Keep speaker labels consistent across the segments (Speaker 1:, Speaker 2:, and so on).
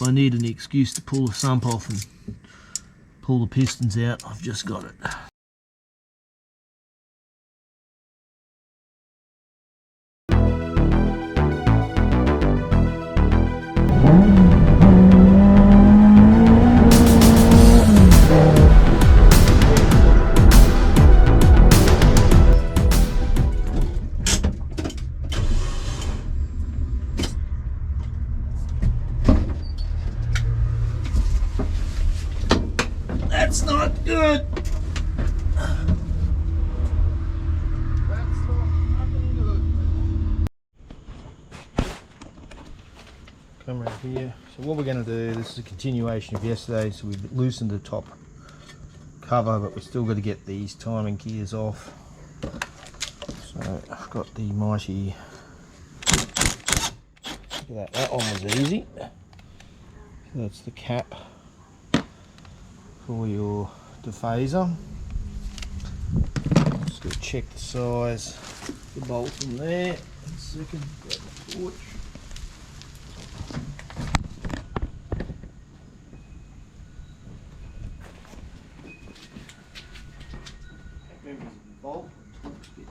Speaker 1: I need an excuse to pull the sump off and pull the pistons out, I've just got it. That's not good. Come right here. So what we're going to do, this is a continuation of yesterday. So we've loosened the top cover, but we've still got to get these timing gears off. So I've got the mighty, look at that one was easy. So that's the cap for your dephaser. Just got to check the size, the bolt in there. 1 second, grab the torch. Remember the bolt and torch bit.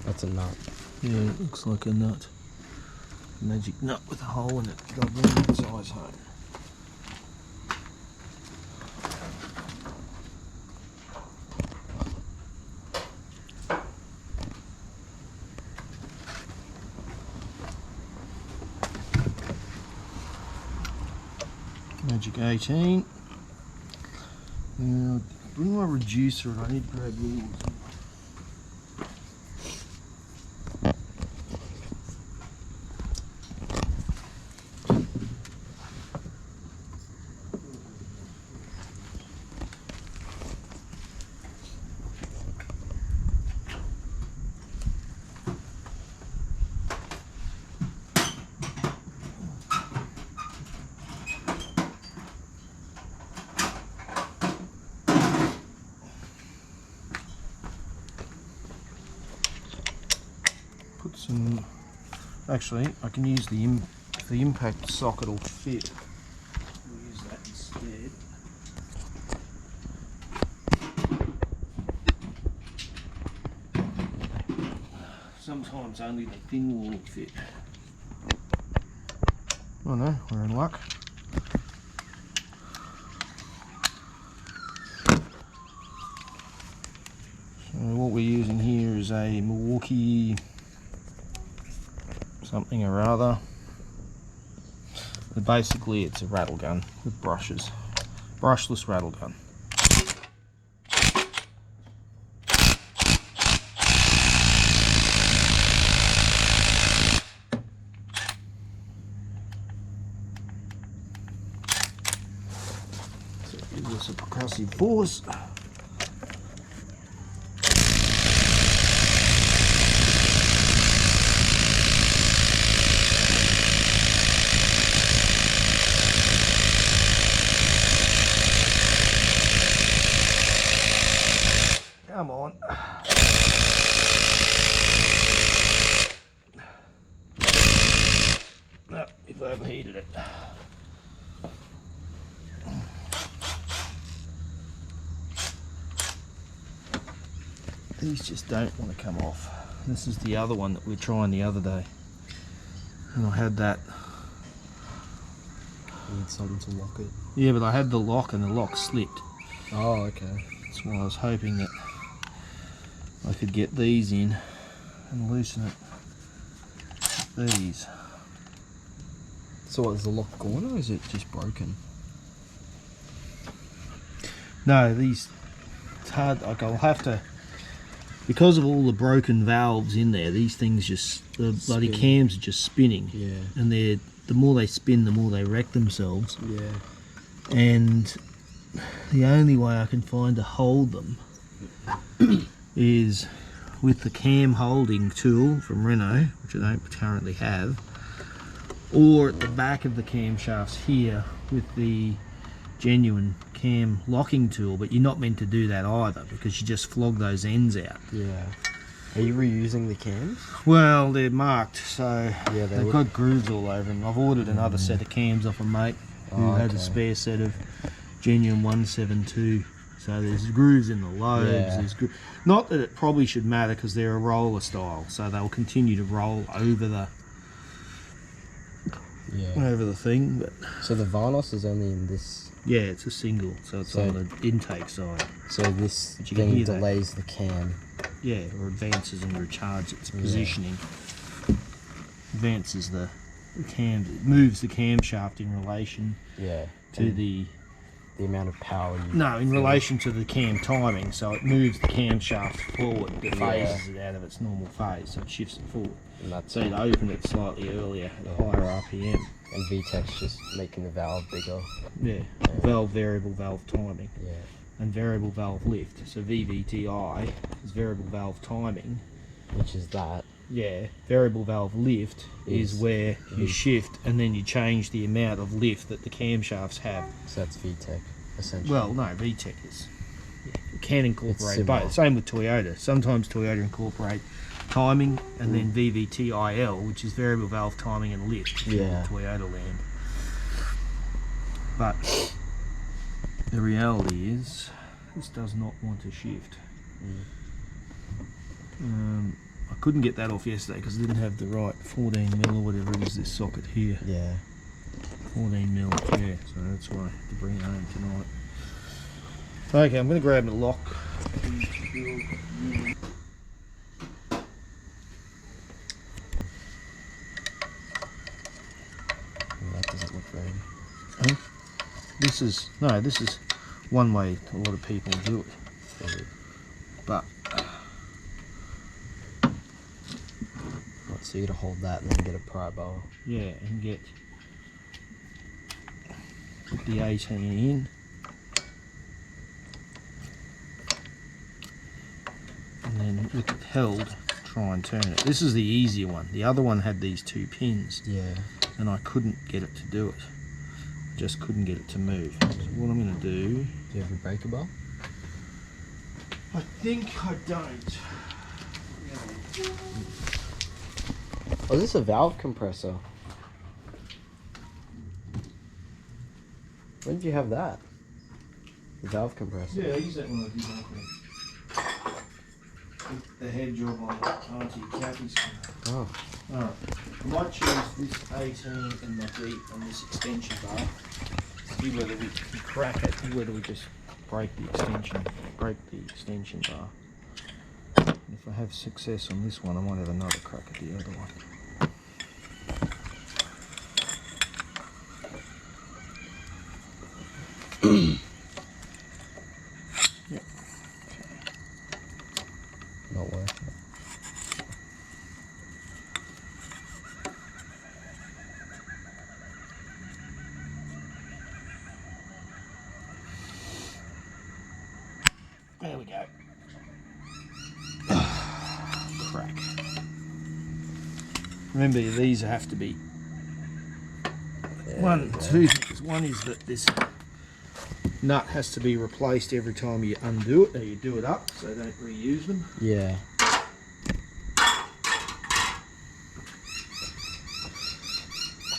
Speaker 2: That's a nut.
Speaker 1: Yeah, it looks like a nut. Magic nut with a hole in it. Got to bring that size home. Magic 18. Now, bring my reducer and I need to grab yours. Put some, actually I can use the impact socket will fit. We'll use that instead. Sometimes only the thin wall will fit. Oh no, we're in luck. So what we're using here is a Milwaukee something or other. But basically it's a rattle gun with brushes. Brushless rattle gun. So it gives us a percussive force. Come on. No, we've overheated it. These just don't want to come off. This is the other one that we were trying the other day. And I had that.
Speaker 2: You need something to lock it.
Speaker 1: Yeah, but I had the lock and the lock slipped.
Speaker 2: Oh, okay.
Speaker 1: That's why I was hoping that I could get these in and loosen it with these.
Speaker 2: So what, is the lock gone or is it just broken?
Speaker 1: No, these, it's hard, like I'll have to, because of all the broken valves in there, these things just, the bloody cams are just spinning.
Speaker 2: Yeah.
Speaker 1: And they're, the more they spin, the more they wreck themselves.
Speaker 2: Yeah.
Speaker 1: And the only way I can find to hold them is with the cam holding tool from Renault, which I don't currently have, or at the back of the camshafts here with the genuine cam locking tool, but you're not meant to do that either because you just flog those ends out.
Speaker 2: Yeah. Are you reusing the cams?
Speaker 1: Well, they're marked, so
Speaker 2: Yeah,
Speaker 1: they've got grooves all over them. I've ordered another set of cams off a mate who had a spare set of genuine 172. So there's grooves in the lobes.
Speaker 2: Yeah.
Speaker 1: There's not that it probably should matter because they're a roller style, so they'll continue to roll over the thing. But
Speaker 2: so the Varnos is only in this.
Speaker 1: Yeah, it's a single, so it's on the intake side.
Speaker 2: So this thing delays the cam.
Speaker 1: Yeah, or advances and retards its positioning. Advances the cam, it moves the camshaft in relation to the
Speaker 2: amount of power you...
Speaker 1: No, in relation to the cam timing, so it moves the camshaft forward, it phases it out of its normal phase, so it shifts it forward.
Speaker 2: And that's
Speaker 1: so you open it slightly earlier at a higher RPM.
Speaker 2: And VTEC's just making the valve bigger.
Speaker 1: Yeah, valve variable valve timing.
Speaker 2: Yeah.
Speaker 1: And variable valve lift. So VVTI is variable valve timing.
Speaker 2: Which is that.
Speaker 1: Yeah, variable valve lift is where you shift and then you change the amount of lift that the camshafts have.
Speaker 2: So that's VTEC, essentially.
Speaker 1: Well, no, VTEC is... it can incorporate both. Same with Toyota. Sometimes Toyota incorporate timing and then VVTIL, which is variable valve timing and lift in Toyota land. But the reality is this does not want to shift. I couldn't get that off yesterday because I didn't have the right 14mm or whatever it is, this socket here.
Speaker 2: Yeah.
Speaker 1: 14mm, yeah, so that's why I had to bring it home tonight. Okay, I'm going to grab the lock.
Speaker 2: That doesn't look very...
Speaker 1: This is one way a lot of people do it. But
Speaker 2: so you gotta hold that and then get a pry bar.
Speaker 1: Yeah, and put the 18 in. And then with it held, try and turn it. This is the easier one. The other one had these two pins.
Speaker 2: Yeah.
Speaker 1: And I couldn't get it to do it. Just couldn't get it to move. So what I'm going to do...
Speaker 2: Do you have a breaker bar?
Speaker 1: I think I don't.
Speaker 2: Oh, is this a valve compressor? When did you have that? The valve compressor?
Speaker 1: Yeah, I use that when I do the head job on Auntie Kathy's car.
Speaker 2: Oh.
Speaker 1: Alright, I might choose this 18 and the deep on this extension bar. See whether we can crack it, or whether we just break the extension bar. And if I have success on this one, I might have another crack at the other one. Yep.
Speaker 2: Not working.
Speaker 1: There we go. Crack. Remember, these have to be two things. One is that this nut has to be replaced every time you undo it, or you do it up, so don't reuse them.
Speaker 2: Yeah.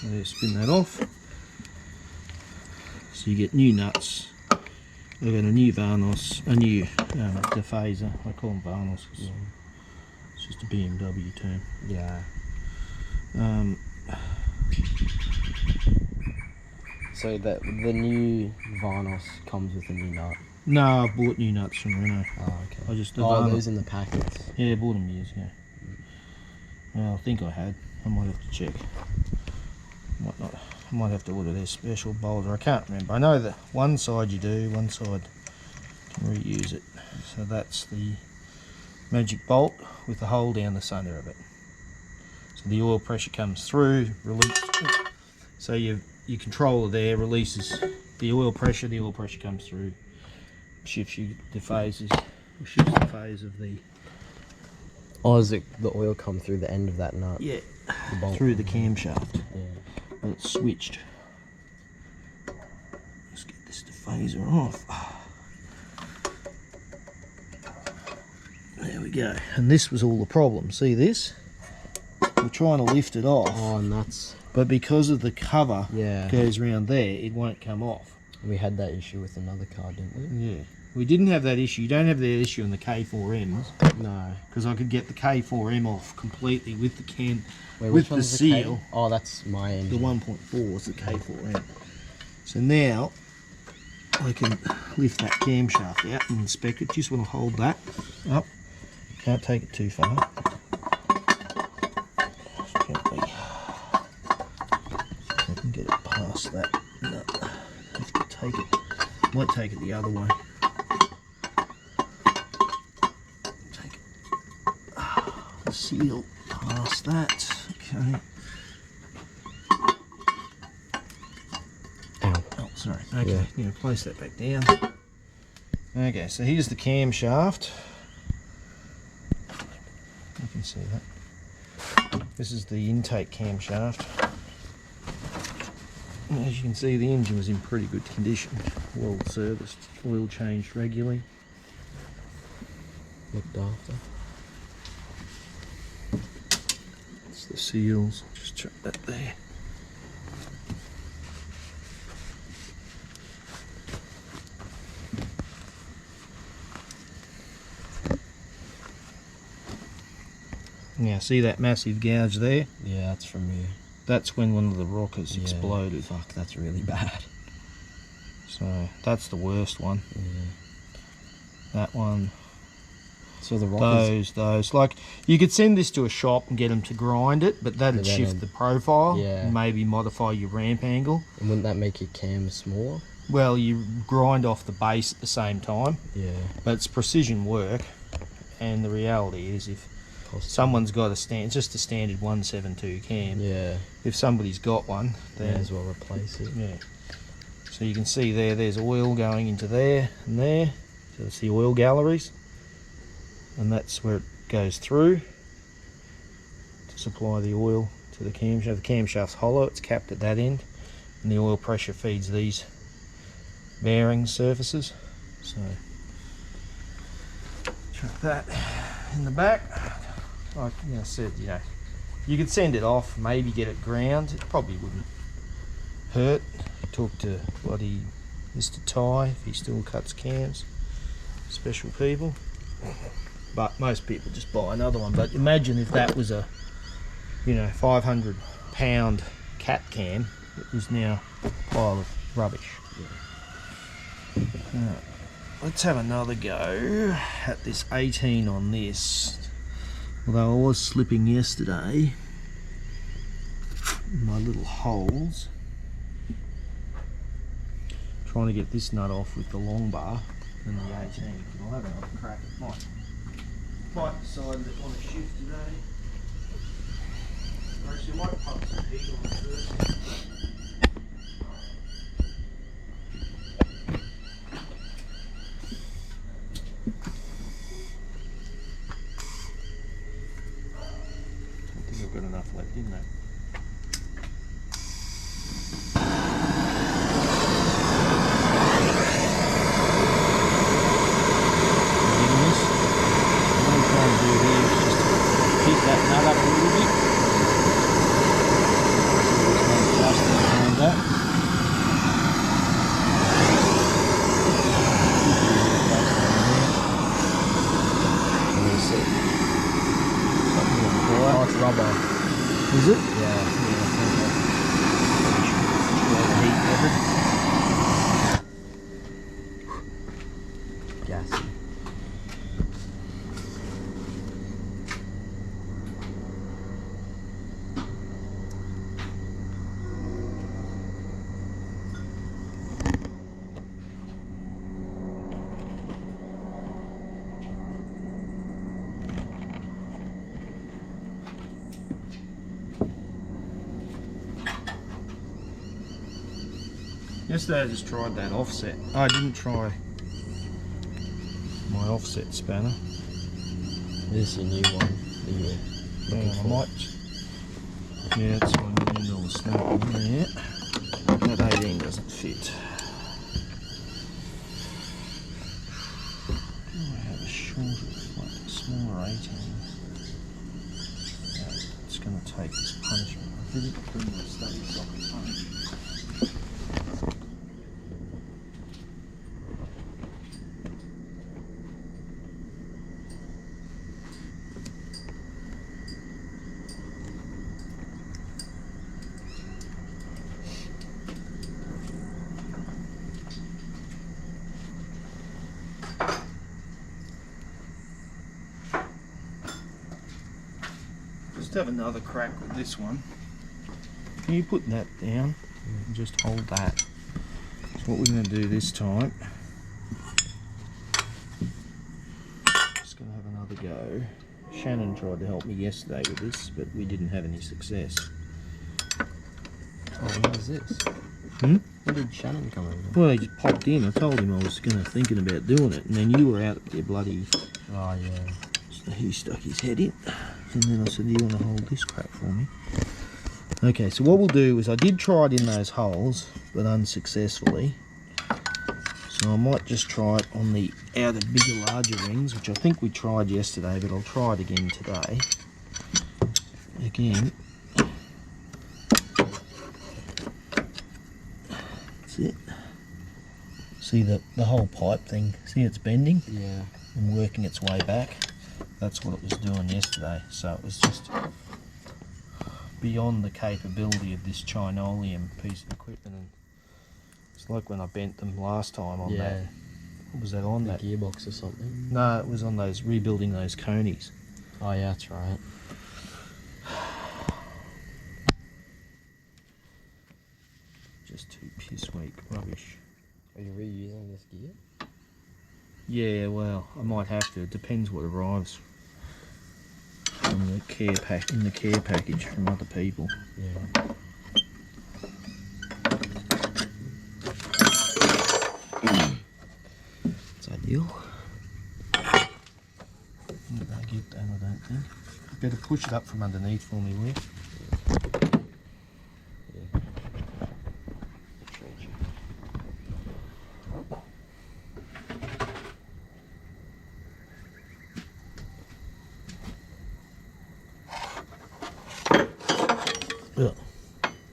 Speaker 1: There, spin that off. So you get new nuts. I've got a new Varnos, a new dephaser. I call them Varnos. It's just a BMW term.
Speaker 2: Yeah. So that the new Varnos comes with a new nut.
Speaker 1: No, I bought new nuts from Renault.
Speaker 2: Oh, okay.
Speaker 1: I just
Speaker 2: those in the packets.
Speaker 1: Yeah, I bought them years ago. Well, I think I had. I might have to check. Might not. I might have to order their special bolter. I can't remember. I know that one side you do, one side can reuse it. So that's the magic bolt with the hole down the centre of it. So the oil pressure comes through, release. So your controller there releases the oil pressure comes through, shifts you the phases, shifts the phase of the
Speaker 2: Oh, is it the oil come through the end of that nut?
Speaker 1: Yeah,
Speaker 2: The bolt.
Speaker 1: through the camshaft.
Speaker 2: Yeah.
Speaker 1: And it's switched. Let's get this diffuser off. There we go. And this was all the problem. See this? We're trying to lift it off.
Speaker 2: Oh, nuts.
Speaker 1: But because of the cover
Speaker 2: Yeah.
Speaker 1: goes around there, it won't come off.
Speaker 2: We had that issue with another car, didn't we?
Speaker 1: Yeah. We didn't have that issue. You don't have that issue on the K4Ms.
Speaker 2: No.
Speaker 1: Because I could get the K4M off completely with the can,
Speaker 2: Wait,
Speaker 1: with
Speaker 2: which
Speaker 1: the
Speaker 2: one's the
Speaker 1: seal.
Speaker 2: K? Oh, that's my engine.
Speaker 1: The 1.4 is the K4M. So now I can lift that camshaft out and inspect it. Just want to hold that up. Can't take it too far. Just gently. I can get it past that. No, have to take it. Might take it the other way. Take it. The seal past that. Okay.
Speaker 2: Ow.
Speaker 1: Oh, sorry. Okay,
Speaker 2: Yeah.
Speaker 1: yeah, place that back down. Okay, so here's the camshaft. You can see that. This is the intake camshaft. And as you can see, the engine was in pretty good condition. Well serviced, oil changed regularly.
Speaker 2: Looked after.
Speaker 1: It's the seals. Just chuck that there. Now see that massive gouge there?
Speaker 2: Yeah, that's from you.
Speaker 1: That's when one of the rockets
Speaker 2: Yeah.
Speaker 1: exploded.
Speaker 2: Fuck, that's really bad.
Speaker 1: So that's the worst one.
Speaker 2: Yeah.
Speaker 1: That one.
Speaker 2: So the rockers.
Speaker 1: Those. Like, you could send this to a shop and get them to grind it, but that'd
Speaker 2: But then
Speaker 1: shift
Speaker 2: it'd-
Speaker 1: the profile.
Speaker 2: Yeah.
Speaker 1: And maybe modify your ramp angle.
Speaker 2: And wouldn't that make your cam smaller?
Speaker 1: Well, you grind off the base at the same time,
Speaker 2: Yeah.
Speaker 1: but it's precision work. And the reality is, if
Speaker 2: Possibly.
Speaker 1: someone's got it's just a standard 172 cam.
Speaker 2: Yeah.
Speaker 1: If somebody's got one,
Speaker 2: May
Speaker 1: then
Speaker 2: as well replace it.
Speaker 1: yeah. So you can see there's oil going into there and there. So it's the oil galleries. And that's where it goes through to supply the oil to the camshaft. The camshaft's hollow, it's capped at that end. And the oil pressure feeds these bearing surfaces. So, chuck that in the back. Like I said, you could send it off, maybe get it ground. It probably wouldn't hurt. Talk to bloody Mr. Ty if he still cuts cams. Special people. But most people just buy another one. But imagine if that was a 500 pound cat cam. It was now a pile of rubbish. Right, let's have another go at this 18 on this. Although I was slipping yesterday, my little holes. Trying to get this nut off with the long bar and the 18. I'll have another crack at mine. Might decide that I want to shift today. Actually, I might pump some heat on it first. I think I've got enough left, didn't I? That nut up a little bit. Just around that. Let me see. Something like that.
Speaker 2: Oh, it's rubber.
Speaker 1: Is it?
Speaker 2: Yeah.
Speaker 1: Heat method.
Speaker 2: Gassy.
Speaker 1: Yesterday I just tried that offset. I didn't try my offset spanner.
Speaker 2: This is your new one. you were
Speaker 1: Hang
Speaker 2: looking
Speaker 1: on, I
Speaker 2: for?
Speaker 1: might. Yeah, it's one $1 snap on there. That 18 doesn't fit. Do I have a shorter, like a smaller 18? No, it's going to take this punishment. I didn't bring my study sockets home. Just have another crack with this one. Can you put that down and just hold that? So what we're going to do this time, just going to have another go. Shannon tried to help me yesterday with this, but we didn't have any success.
Speaker 2: Oh, what is this?
Speaker 1: Hmm?
Speaker 2: When did Shannon come over?
Speaker 1: Well, he just popped in. I told him I was thinking about doing it, and then you were out there bloody.
Speaker 2: Oh, yeah.
Speaker 1: So he stuck his head in, and then I said, "Do you want to hold this crap for me?" Okay, so what we'll do is I did try it in those holes, but unsuccessfully. So I might just try it on the outer bigger, larger rings, which I think we tried yesterday, but I'll try it again today. Again. That's it. See the whole pipe thing, see it's bending?
Speaker 2: Yeah.
Speaker 1: And working its way back. That's what it was doing yesterday. So it was just beyond the capability of this Chinoleum piece of equipment. And it's like when I bent them last time on that. What was that on
Speaker 2: The
Speaker 1: that?
Speaker 2: gearbox or something.
Speaker 1: No, it was on those, rebuilding those conies.
Speaker 2: Oh, yeah, that's right.
Speaker 1: Just too piss weak rubbish.
Speaker 2: Are you reusing this gear?
Speaker 1: Yeah, well, I might have to. It depends what arrives from the care package from other people.
Speaker 2: Yeah.
Speaker 1: It's ideal. I'm not gonna get that, I don't think. You better push it up from underneath for me, will you?
Speaker 2: Yeah.
Speaker 1: Yeah.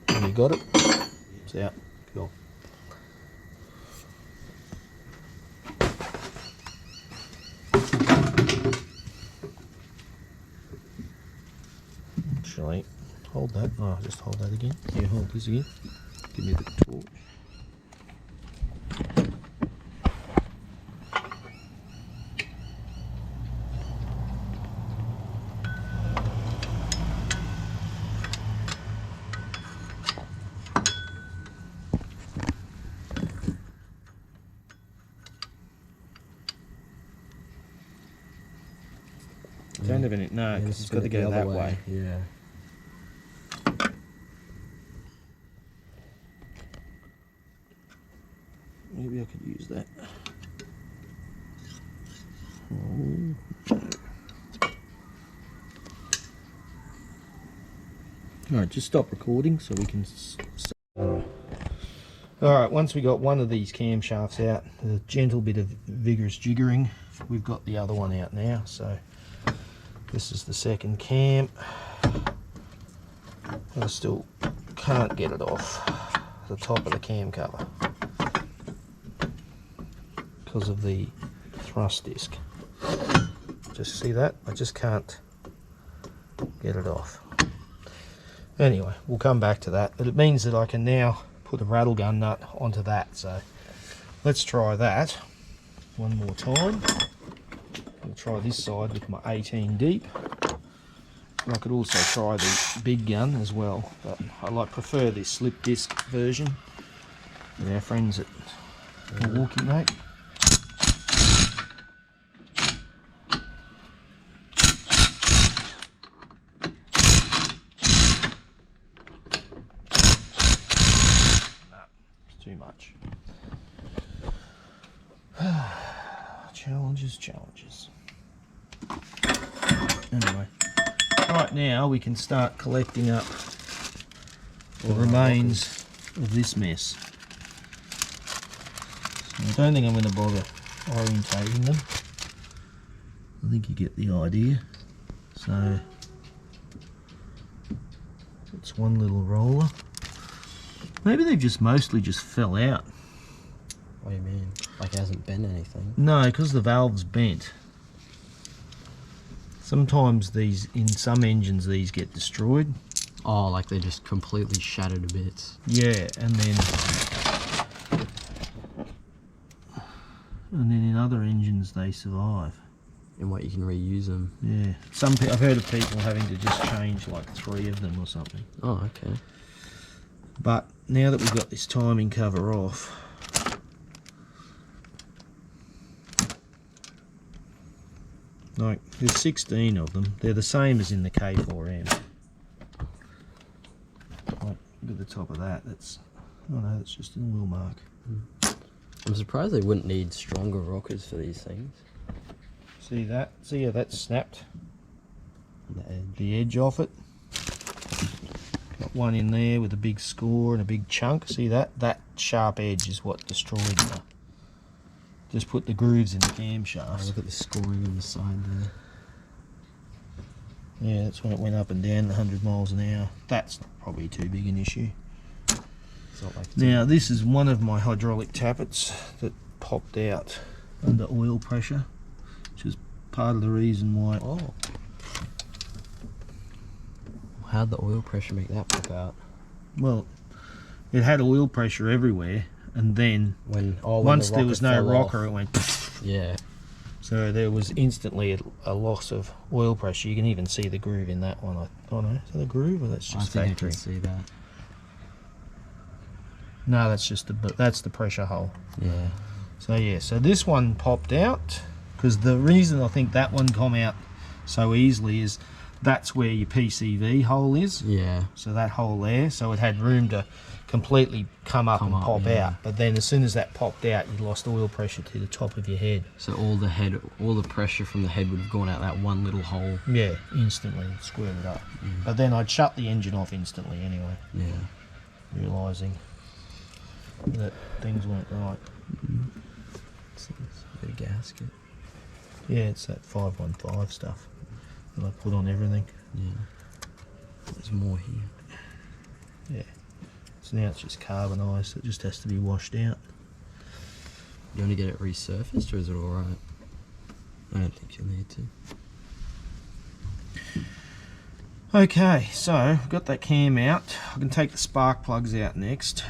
Speaker 1: Have you got it? It's out. Cool. Shall I hold that? Oh, just hold that again. You hold this again. Give me the torch. Don't have any, no, because it's got to go that way.
Speaker 2: Yeah.
Speaker 1: Maybe I could use that. Oh. Alright, just stop recording so we can Alright, once we got one of these camshafts out, a gentle bit of vigorous jiggering, we've got the other one out now, so this is the second cam. I still can't get it off the top of the cam cover because of the thrust disc. Just see that? I just can't get it off. Anyway, we'll come back to that, but it means that I can now put a rattle gun nut onto that, so let's try that one more time. I'll try this side with my 18 deep. I could also try the big gun as well, but I prefer this slip disc version with our friends at Milwaukee, mate. Too much. Challenges. Anyway, right now we can start collecting up the remains of this mess. So I don't think I'm going to bother orientating them. I think you get the idea. So it's one little roller. Maybe they've just mostly just fell out.
Speaker 2: What do you mean? Like it hasn't bent anything?
Speaker 1: No, because the valve's bent. Sometimes these, in some engines, these get destroyed.
Speaker 2: Oh, like they're just completely shattered to bits.
Speaker 1: Yeah, and then in other engines they survive.
Speaker 2: And what, you can reuse them?
Speaker 1: Yeah, I've heard of people having to just change like 3 of them or something.
Speaker 2: Oh, okay.
Speaker 1: But now that we've got this timing cover off, like there's 16 of them. They're the same as in the K4M. Like, look at the top of that. That's, oh no, that's just an oil mark.
Speaker 2: I'm surprised they wouldn't need stronger rockers for these things.
Speaker 1: See that? See how that's snapped?
Speaker 2: The edge.
Speaker 1: Off it. Got one in there with a big score and a big chunk. See that? That sharp edge is what destroyed the. Just put the grooves in the camshafts.
Speaker 2: Oh, look at the scoring on the side there.
Speaker 1: Yeah, that's when it went up and down 100 miles an hour. That's probably too big an issue.
Speaker 2: It's not like
Speaker 1: Now this is one of my hydraulic tappets that popped out under oil pressure, which is part of the reason why.
Speaker 2: Oh. How'd the oil pressure make that pop out?
Speaker 1: Well, it had oil pressure everywhere, and then
Speaker 2: when
Speaker 1: once
Speaker 2: the
Speaker 1: there was no rocker,
Speaker 2: off.
Speaker 1: it went.
Speaker 2: Yeah.
Speaker 1: So there was instantly a loss of oil pressure. You can even see the groove in that one. Oh no, is that a groove or that's just
Speaker 2: I think
Speaker 1: factory?
Speaker 2: I can see that.
Speaker 1: No, that's just that's the pressure hole.
Speaker 2: Yeah.
Speaker 1: So yeah, so this one popped out because the reason I think that one come out so easily is that's where your PCV hole is.
Speaker 2: Yeah.
Speaker 1: So that hole there, so it had room to completely come up and pop out. But then as soon as that popped out, you lost oil pressure to the top of your head.
Speaker 2: So all the pressure from the head would have gone out that one little hole.
Speaker 1: Yeah, instantly squirted up. But then I'd shut the engine off instantly anyway.
Speaker 2: Yeah.
Speaker 1: Realising that things weren't right.
Speaker 2: So it's a bit of gasket.
Speaker 1: Yeah, it's that 515 stuff that I put on everything.
Speaker 2: Yeah. There's more here.
Speaker 1: Yeah. So now it's just carbonised, it just has to be washed out.
Speaker 2: You want to get it resurfaced or is it alright? I don't think you'll need to.
Speaker 1: Okay, so I've got that cam out. I can take the spark plugs out next.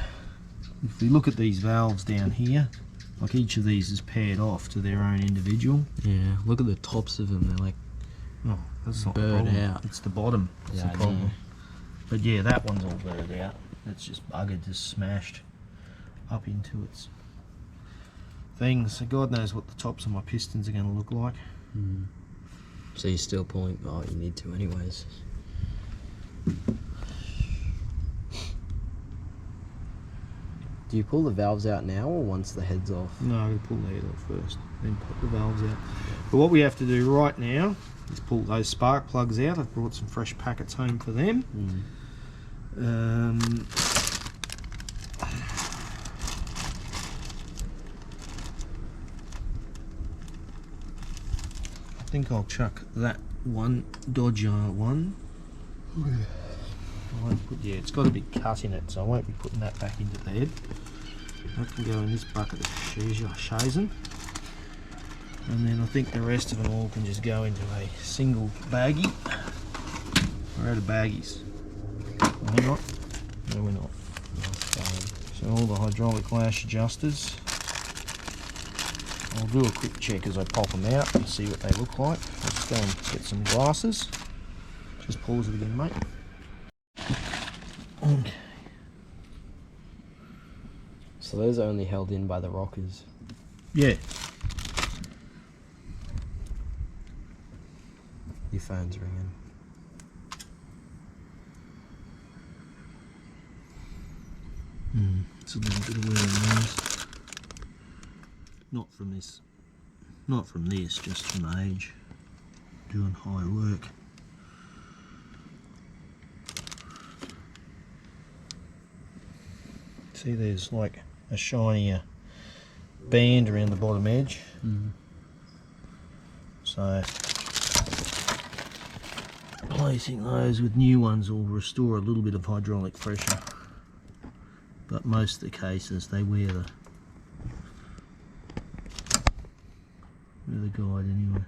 Speaker 1: If we look at these valves down here, like each of these is paired off to their own individual.
Speaker 2: Yeah, look at the tops of them, they're like
Speaker 1: Oh, that's not the
Speaker 2: burred
Speaker 1: problem.
Speaker 2: out.
Speaker 1: It's the bottom. It's
Speaker 2: Yeah,
Speaker 1: the
Speaker 2: I
Speaker 1: problem.
Speaker 2: know.
Speaker 1: But yeah, that one's all burred out. It's just buggered, just smashed up into its thing. So God knows what the tops of my pistons are going to look like.
Speaker 2: So you're still pulling? Oh, you need to anyways. Do you pull the valves out now or once the head's off?
Speaker 1: No, I'm going to pull the head off first, then pop the valves out. But what we have to do right now is pull those spark plugs out. I've brought some fresh packets home for them. I think I'll chuck that one Dodger one. I won't put, yeah, it's got a big cut in it, so I won't be putting that back into the head. That can go in this bucket of Shazen. And then I think the rest of them all can just go into a single baggie. We're out of baggies. Are we not? No, we're not. So all the hydraulic lash adjusters. I'll do a quick check as I pop them out and see what they look like. I'll just go and get some glasses. Just pause it again, mate. Okay.
Speaker 2: So those are only held in by the rockers.
Speaker 1: Yeah.
Speaker 2: Your phone's ringing.
Speaker 1: It's a little bit of wear noise. Not from this. Not from this, just from age. Doing high work. see there's like a shinier band around the bottom edge. So replacing those with new ones will restore a little bit of hydraulic pressure, but most of the cases they wear the guide anyway.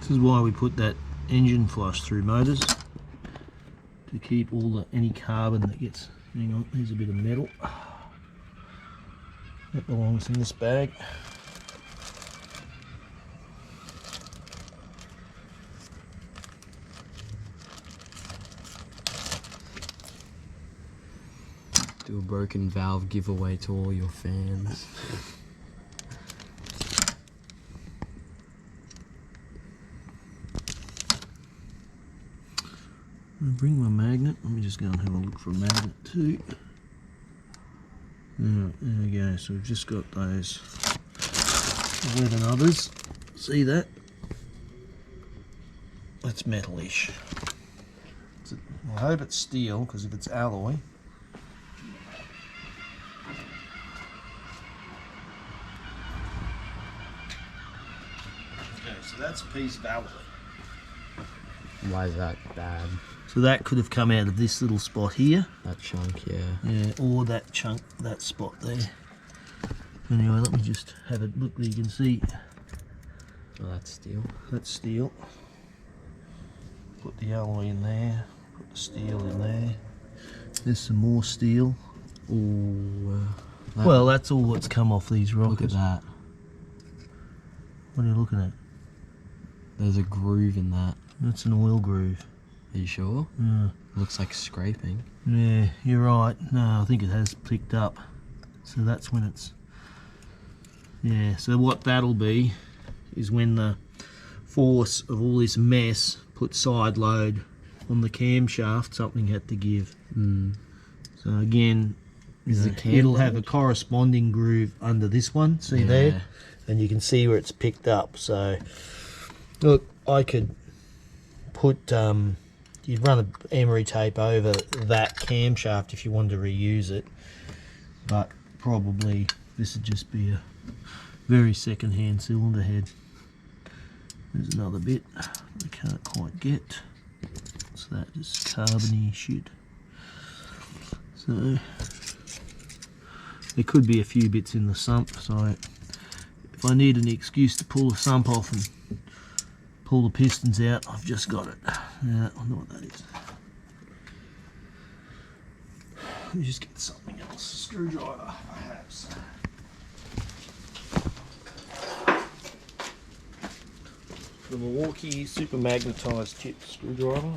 Speaker 1: This is why we put that engine flush through motors, to keep all any carbon that gets, hang on, there's a bit of metal that belongs in this bag.
Speaker 2: Do a broken valve giveaway to all your fans.
Speaker 1: Bring my magnet. Let me just go and have a look for a magnet too. There we go. So we've just got those 11 others. See that? That's metalish. I hope it's steel, because if it's alloy, okay, so that's a piece of alloy.
Speaker 2: Why is that bad?
Speaker 1: So that could have come out of this little spot here.
Speaker 2: That chunk, yeah.
Speaker 1: Yeah, or that chunk, that spot there. Anyway, let me just have a look there. You can see.
Speaker 2: Oh, that's steel.
Speaker 1: That's steel. Put the alloy in there. Put the steel in there. There's some more steel.
Speaker 2: Ooh.
Speaker 1: Well, that's all that's come off these rockets.
Speaker 2: Look at that.
Speaker 1: What are you looking at?
Speaker 2: There's a groove in that.
Speaker 1: That's an oil groove.
Speaker 2: Are you sure?
Speaker 1: Yeah.
Speaker 2: Looks like scraping.
Speaker 1: Yeah, you're right. No, I think it has picked up. So that's when it's... Yeah, so what that'll be is when the force of all this mess put side load on the camshaft, something had to give. So again, it'll have a corresponding groove under this one, see there? And you can see where it's picked up. So look, I could put... you'd run an emery tape over that camshaft if you wanted to reuse it, but probably this would just be a very second-hand cylinder head. There's another bit I can't quite get. So that just carbony shit. So there could be a few bits in the sump, so if I need an excuse to pull the sump off and pull the pistons out, I've just got it. Yeah, I know what that is. Let me just get something else. A screwdriver, perhaps. The Milwaukee super magnetised tip screwdriver.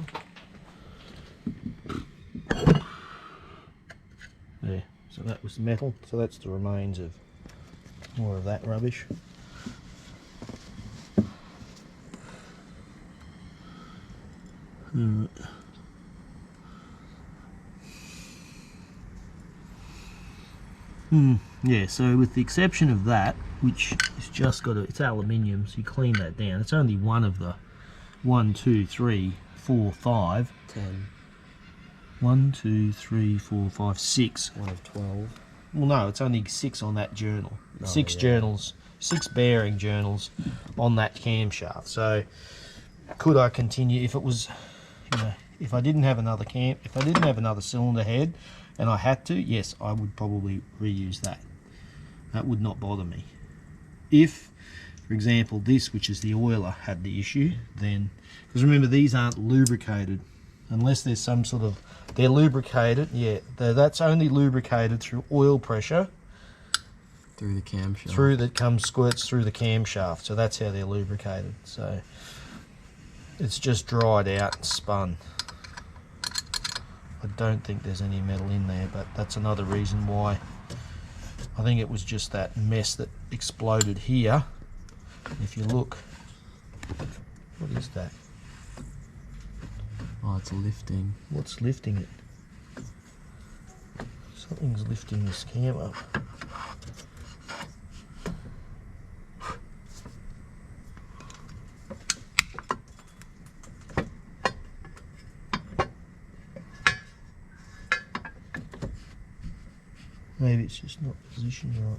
Speaker 1: There, so that was metal, so that's the remains of more of that rubbish. Yeah, so with the exception of that, which is just got it's aluminium, so you clean that down. It's only one of the 1, 2, 3, 4, 5,
Speaker 2: 10.
Speaker 1: 1, 2, 3, 4, 5, 6.
Speaker 2: One of 12.
Speaker 1: Well, no, it's only 6 on that journal.
Speaker 2: Oh,
Speaker 1: 6
Speaker 2: yeah.
Speaker 1: journals, 6 bearing journals on that camshaft. So could I continue if it was, you know, if I didn't have another if I didn't have another cylinder head and I had to, yes, I would probably reuse that. That would not bother me. If, for example, this, which is the oiler, had the issue, then, because remember these aren't lubricated unless there's some sort of, they're lubricated, yeah, that's only lubricated through oil pressure
Speaker 2: Through the camshaft.
Speaker 1: through that comes squirts through the camshaft, so that's how they're lubricated. So it's just dried out and spun. I don't think there's any metal in there, but that's another reason why. I think it was just that mess that exploded here. If you look, what is that?
Speaker 2: Oh, it's lifting.
Speaker 1: What's lifting it? Something's lifting this cam up. Maybe it's just not positioned right.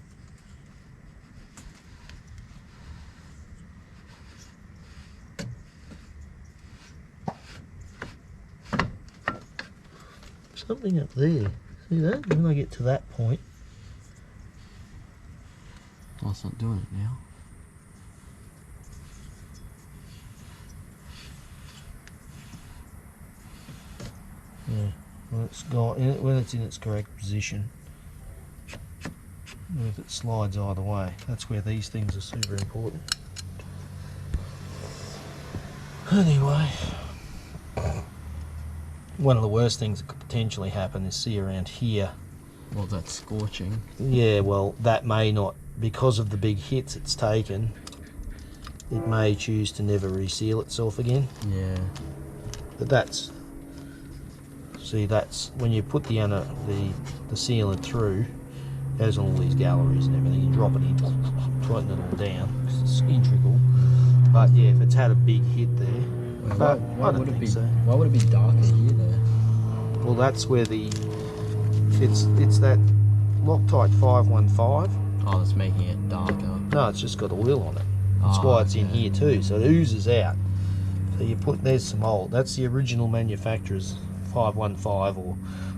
Speaker 1: Something up there. See that? When I get to that point.
Speaker 2: Oh, it's not doing it now.
Speaker 1: Yeah. When it's got when it's in its correct position. If it slides either way, that's where these things are super important. Anyway, one of the worst things that could potentially happen is see around here.
Speaker 2: Well, that's scorching.
Speaker 1: Yeah, well, that may not, because of the big hits it's taken, it may choose to never reseal itself again.
Speaker 2: Yeah.
Speaker 1: But that's, see, that's when you put the sealant through. Has all these galleries and everything, you drop it in, tighten it all down, it's integral. But yeah, if it's had a big hit there,
Speaker 2: Wait,
Speaker 1: but
Speaker 2: why
Speaker 1: I don't
Speaker 2: would it
Speaker 1: think
Speaker 2: be?
Speaker 1: so.
Speaker 2: Why would it be darker here though?
Speaker 1: Well, that's where it's that Loctite 515.
Speaker 2: Oh, that's making it darker.
Speaker 1: No, it's just got oil on it. That's
Speaker 2: Oh,
Speaker 1: why it's in
Speaker 2: okay.
Speaker 1: here too, so it oozes out. So you put, there's some old, that's the original manufacturer's 515 or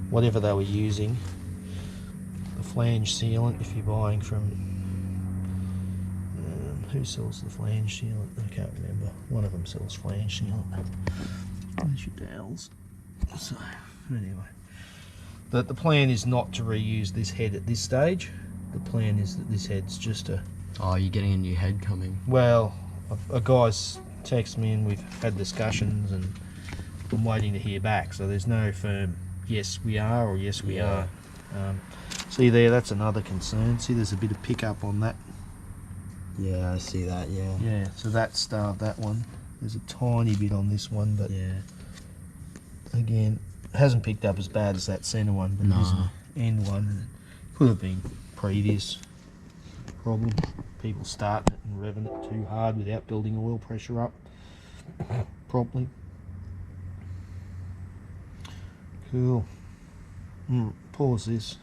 Speaker 1: whatever they were using. The flange sealant, if you're buying from, who sells the flange sealant? I can't remember. One of them sells flange sealant. There's your dowels. So, anyway. But the plan is not to reuse this head at this stage. The plan is that this head's just a...
Speaker 2: Oh, you're getting a new head coming.
Speaker 1: Well, a guy's texted me and we've had discussions and I'm waiting to hear back. So there's no firm yes we are or yes we are. See there, that's another concern. See there's a bit of pickup on that.
Speaker 2: Yeah, I see that, yeah.
Speaker 1: Yeah, so that starved that one. There's a tiny bit on this one, but
Speaker 2: Yeah.
Speaker 1: again, it hasn't picked up as bad as that centre one, but it is an end one. Could have been previous problem. People starting it and revving it too hard without building oil pressure up properly. Cool. Pause this.